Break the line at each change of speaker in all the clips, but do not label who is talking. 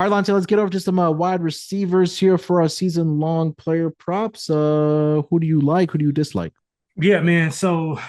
All right, Lonte, let's get over to some wide receivers here for our season-long player props. Who do you like? Who do you dislike?
Yeah, man. So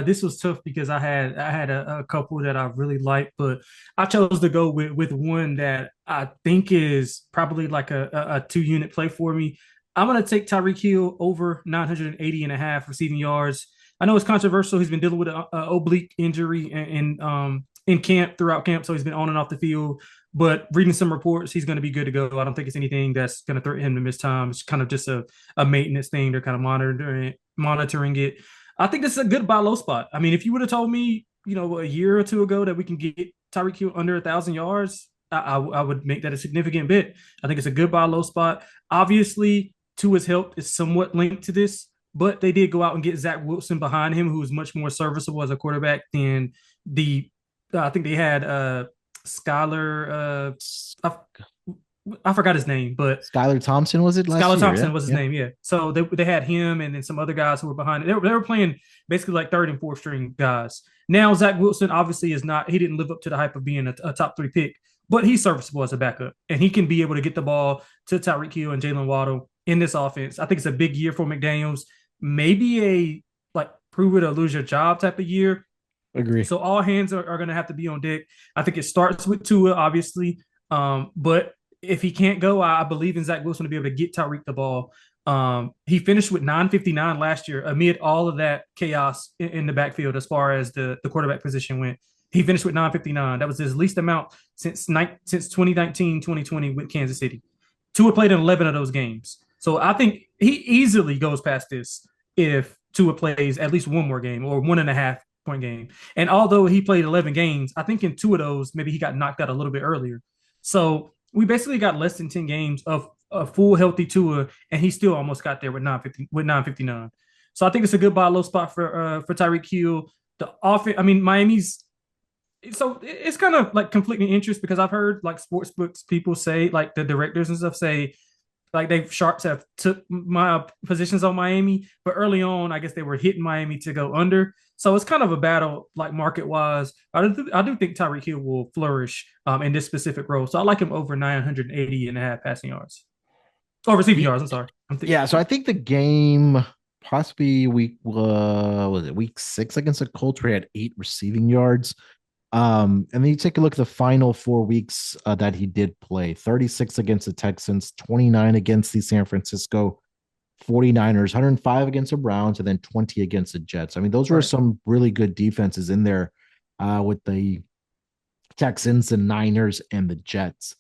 this was tough because I had a couple that I really liked, but I chose to go with one that I think is probably like a two-unit play for me. I'm gonna take Tyreek Hill over 980 and a half receiving yards. I know it's controversial. He's been dealing with an oblique injury in camp throughout camp, so he's been on and off the field. But reading some reports, he's going to be good to go. I don't think it's anything that's going to threaten him to miss time. It's kind of just a maintenance thing. They're kind of monitoring it. I think this is a good buy low spot. I mean, if you would have told me, a year or two ago that we can get Tyreek Hill under 1,000 yards, I would make that a significant bet. I think it's a good buy low spot. Obviously, Tua's help is somewhat linked to this, but they did go out and get Zach Wilson behind him, who is much more serviceable as a quarterback than the. I think they had Skylar. I forgot his name, but
Skylar Thompson was it last
Skylar
year?
Thompson
Yeah,
was his
yeah,
name, yeah. So they had him and then some other guys who were behind it. They were playing basically like third and fourth string guys. Now Zach Wilson obviously is not. He didn't live up to the hype of being a top three pick, but he's serviceable as a backup, and he can be able to get the ball to Tyreek Hill and Jalen Waddle in this offense. I think it's a big year for McDaniel's. Maybe a like prove it or lose your job type of year.
agree.
So all hands are going to have to be on deck. I think it starts with Tua, obviously, but if he can't go, I believe in Zach Wilson to be able to get Tyreek the ball. He finished with 959 last year amid all of that chaos in the backfield as far as the quarterback position went. He finished with 959. That was his least amount since 2019, 2020 with Kansas City. Tua played in 11 of those games. So I think he easily goes past this if Tua plays at least one more game or 1.5 point game. And although he played 11 games, I think in two of those, maybe he got knocked out a little bit earlier. So we basically got less than 10 games of a full healthy Tua, and he still almost got there with 959. So I think it's a good buy low spot for Tyreek Hill. The offense, I mean, Miami's so it's kind of like conflicting interest because I've heard like sports books people say, like the directors and stuff say, like they sharps have took my positions on Miami, but early on, I guess they were hitting Miami to go under. So it's kind of a battle, like market wise. I do think Tyreek Hill will flourish in this specific role. So I like him over 980 and a half passing yards or receiving yards. I'm sorry.
Yeah, so I think the game possibly week was it week 6 against the Colts where he had 8 receiving yards. And then you take a look at the final 4 weeks that he did play: 36 against the Texans, 29 against the San Francisco 49ers, 105 against the Browns, and then 20 against the Jets. I mean, those were
Right.
some really good defenses in there with the Texans and Niners and the Jets.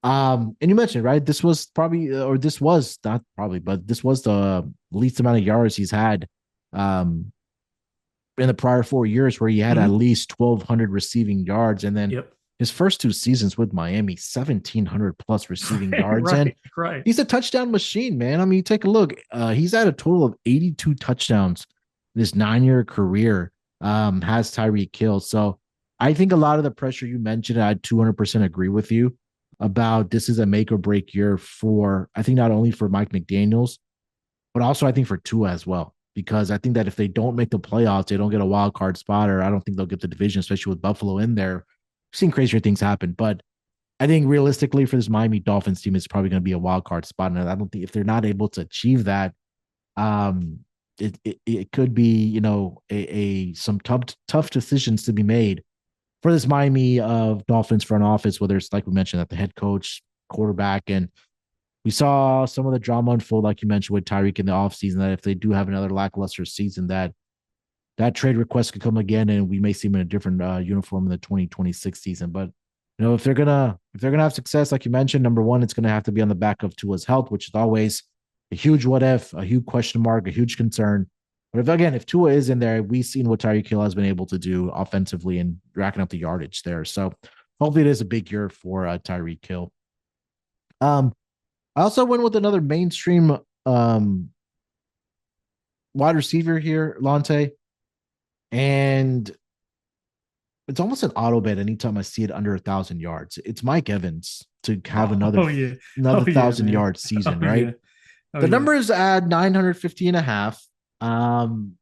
And you mentioned, right, this was probably, or this was not probably, but this was the least amount of yards he's had um, in the prior 4 years, where he had at
Mm-hmm.
least 1,200 receiving yards. And then
Yep.
his first 2 seasons with Miami, 1,700 plus receiving yards. And
Right. Right.
he's a touchdown machine, man. I mean, take a look. He's had a total of 82 touchdowns in his 9 year career, has Tyreek Hill. So I think a lot of the pressure you mentioned, I 200% agree with you about. This is a make or break year for, I think, not only for Mike McDaniels, but also I think for Tua as well. Because I think that if they don't make the playoffs, they don't get a wild card spot, or I don't think they'll get the division, especially with Buffalo in there. We've seen crazier things happen. But I think realistically for this Miami Dolphins team, it's probably going to be a wild card spot. And I don't think if they're not able to achieve that, um, it could be, a some tough decisions to be made for this Miami Dolphins front office, whether it's like we mentioned that the head coach, quarterback, and we saw some of the drama unfold, like you mentioned, with Tyreek in the offseason, that if they do have another lackluster season, that trade request could come again, and we may see him in a different uniform in the 2026 season. But if they're gonna have success, like you mentioned, number one, it's gonna have to be on the back of Tua's health, which is always a huge what if, a huge question mark, a huge concern. But if Tua is in there, we've seen what Tyreek Hill has been able to do offensively and racking up the yardage there. So hopefully it is a big year for Tyreek Hill. Um, I also went with another mainstream um, wide receiver here, Lonte, and it's almost an auto bet anytime I see it under 1,000 yards. It's Mike Evans to have
Oh yeah.
another
Oh yeah,
thousand
man.
yard season,
Oh
right?
yeah. Oh
The
yeah.
number is at 950 and a half. Um,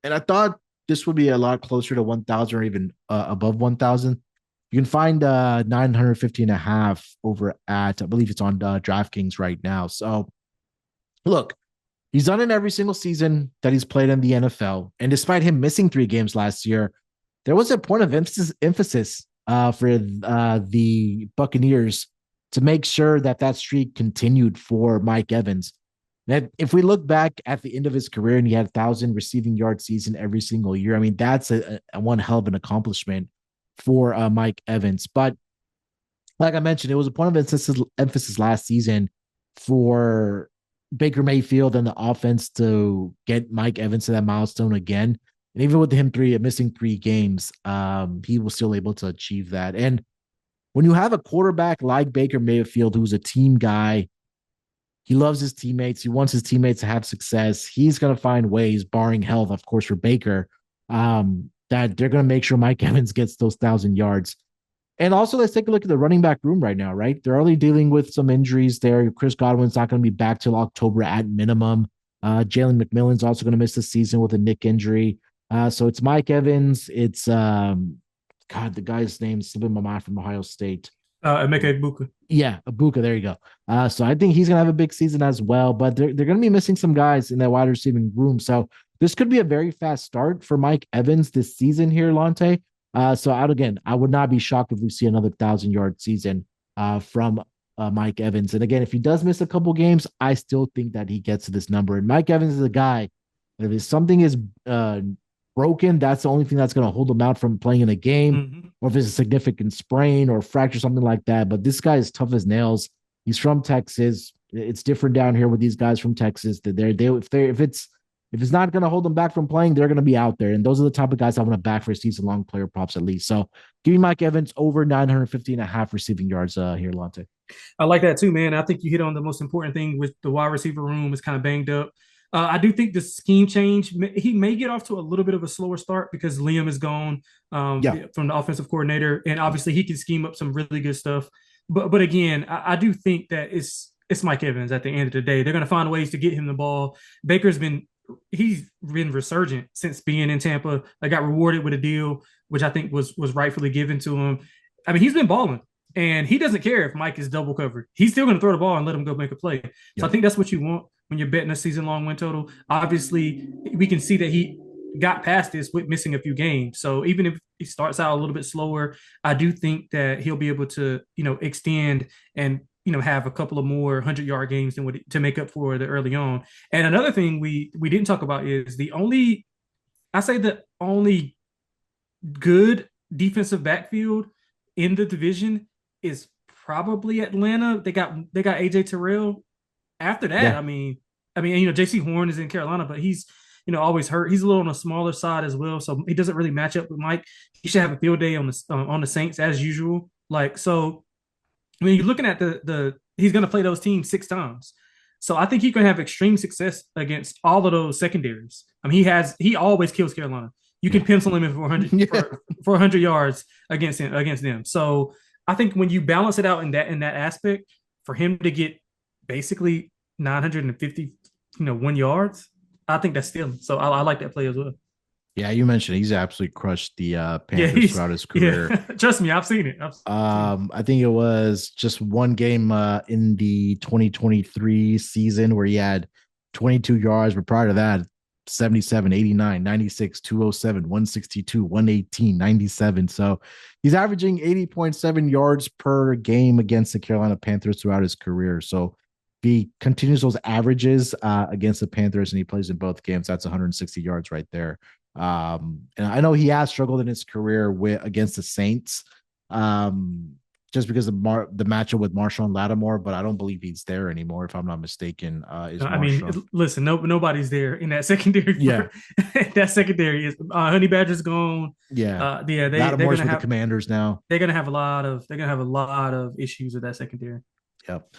and I thought this would be a lot closer to 1,000 or even above 1,000. You can find 950 and a half over at, I believe it's on DraftKings right now. So look, he's done it every single season that he's played in the NFL. And despite him missing 3 games last year, there was a point of emphasis for the Buccaneers to make sure that that streak continued for Mike Evans. That if we look back at the end of his career and he had 1,000 receiving yard season every single year, I mean, that's a one hell of an accomplishment for Mike Evans. But like I mentioned, it was a point of emphasis last season for Baker Mayfield and the offense to get Mike Evans to that milestone again. And even with him missing 3 games, he was still able to achieve that. And when you have a quarterback like Baker Mayfield, who's a team guy, he loves his teammates. He wants his teammates to have success. He's going to find ways, barring health, of course, for Baker, that they're going to make sure Mike Evans gets those 1,000 yards. And also, let's take a look at the running back room right now, right? They're already dealing with some injuries there. Chris Godwin's not going to be back till October at minimum. Jalen McMillan's also going to miss the season with a neck injury. So it's Mike Evans. It's, God, the guy's name is slipping my mind from Ohio State.
Emeka Egbuka.
Yeah, Abuka. There you go. So I think he's going to have a big season as well, but they're going to be missing some guys in that wide receiving room. So this could be a very fast start for Mike Evans this season here, Lonte. So I would not be shocked if we see another 1,000-yard season from Mike Evans. And again, if he does miss a couple games, I still think that he gets to this number. And Mike Evans is a guy that if something is broken, that's the only thing that's going to hold him out from playing in a game, or if it's a significant sprain or fracture, something like that. But this guy is tough as nails. He's from Texas. It's different down here with these guys from Texas. If it's not going to hold them back from playing, they're going to be out there. And those are the type of guys I want to back for season-long player props at least. So give me Mike Evans over 950 and a half receiving yards here, Lonte.
I like that too, man. I think you hit on the most important thing with the wide receiver room is kind of banged up. I do think the scheme change, he may get off to a little bit of a slower start because Liam is gone from the offensive coordinator. And obviously he can scheme up some really good stuff. But again, I do think that it's Mike Evans at the end of the day. They're going to find ways to get him the ball. He's been resurgent since being in Tampa. I got rewarded with a deal, which I think was rightfully given to him. I mean, he's been balling, and he doesn't care if Mike is double covered. He's still going to throw the ball and let him go make a play. So I think that's what you want when you're betting a season-long win total. Obviously, we can see that he got past this with missing a few games. So even if he starts out a little bit slower, I do think that he'll be able to, extend and have a couple of more 100-yard games to make up for the early on. And another thing we didn't talk about is the only good defensive backfield in the division is probably Atlanta. They got AJ Terrell. After that, I mean, JC Horn is in Carolina, but he's always hurt. He's a little on the smaller side as well, so he doesn't really match up with Mike. He should have a field day on the Saints as usual. I mean, you're looking at he's going to play those teams 6 times. So I think he's going to have extreme success against all of those secondaries. I mean, he always kills Carolina. You can pencil him in for 100 yards against them. So I think when you balance it out in that aspect, for him to get basically 951 yards, I think that's stealing. So I like that play as well.
Yeah, you mentioned he's absolutely crushed the Panthers throughout his career.
Yeah. Trust me, I've seen it.
I think it was just one game in the 2023 season where he had 22 yards, but prior to that, 77, 89, 96, 207, 162, 118, 97. So he's averaging 80.7 yards per game against the Carolina Panthers throughout his career. So if he continues those averages against the Panthers and he plays in both games, that's 160 yards right there. And I know he has struggled in his career against the Saints, just because of the matchup with Marshon Lattimore, but I don't believe he's there anymore, if I'm not mistaken.
Listen, nobody's there in that secondary. Yeah, that secondary is Honey Badger's gone.
Lattimore's with the Commanders now.
They're gonna have a lot of issues with that secondary.
Yep.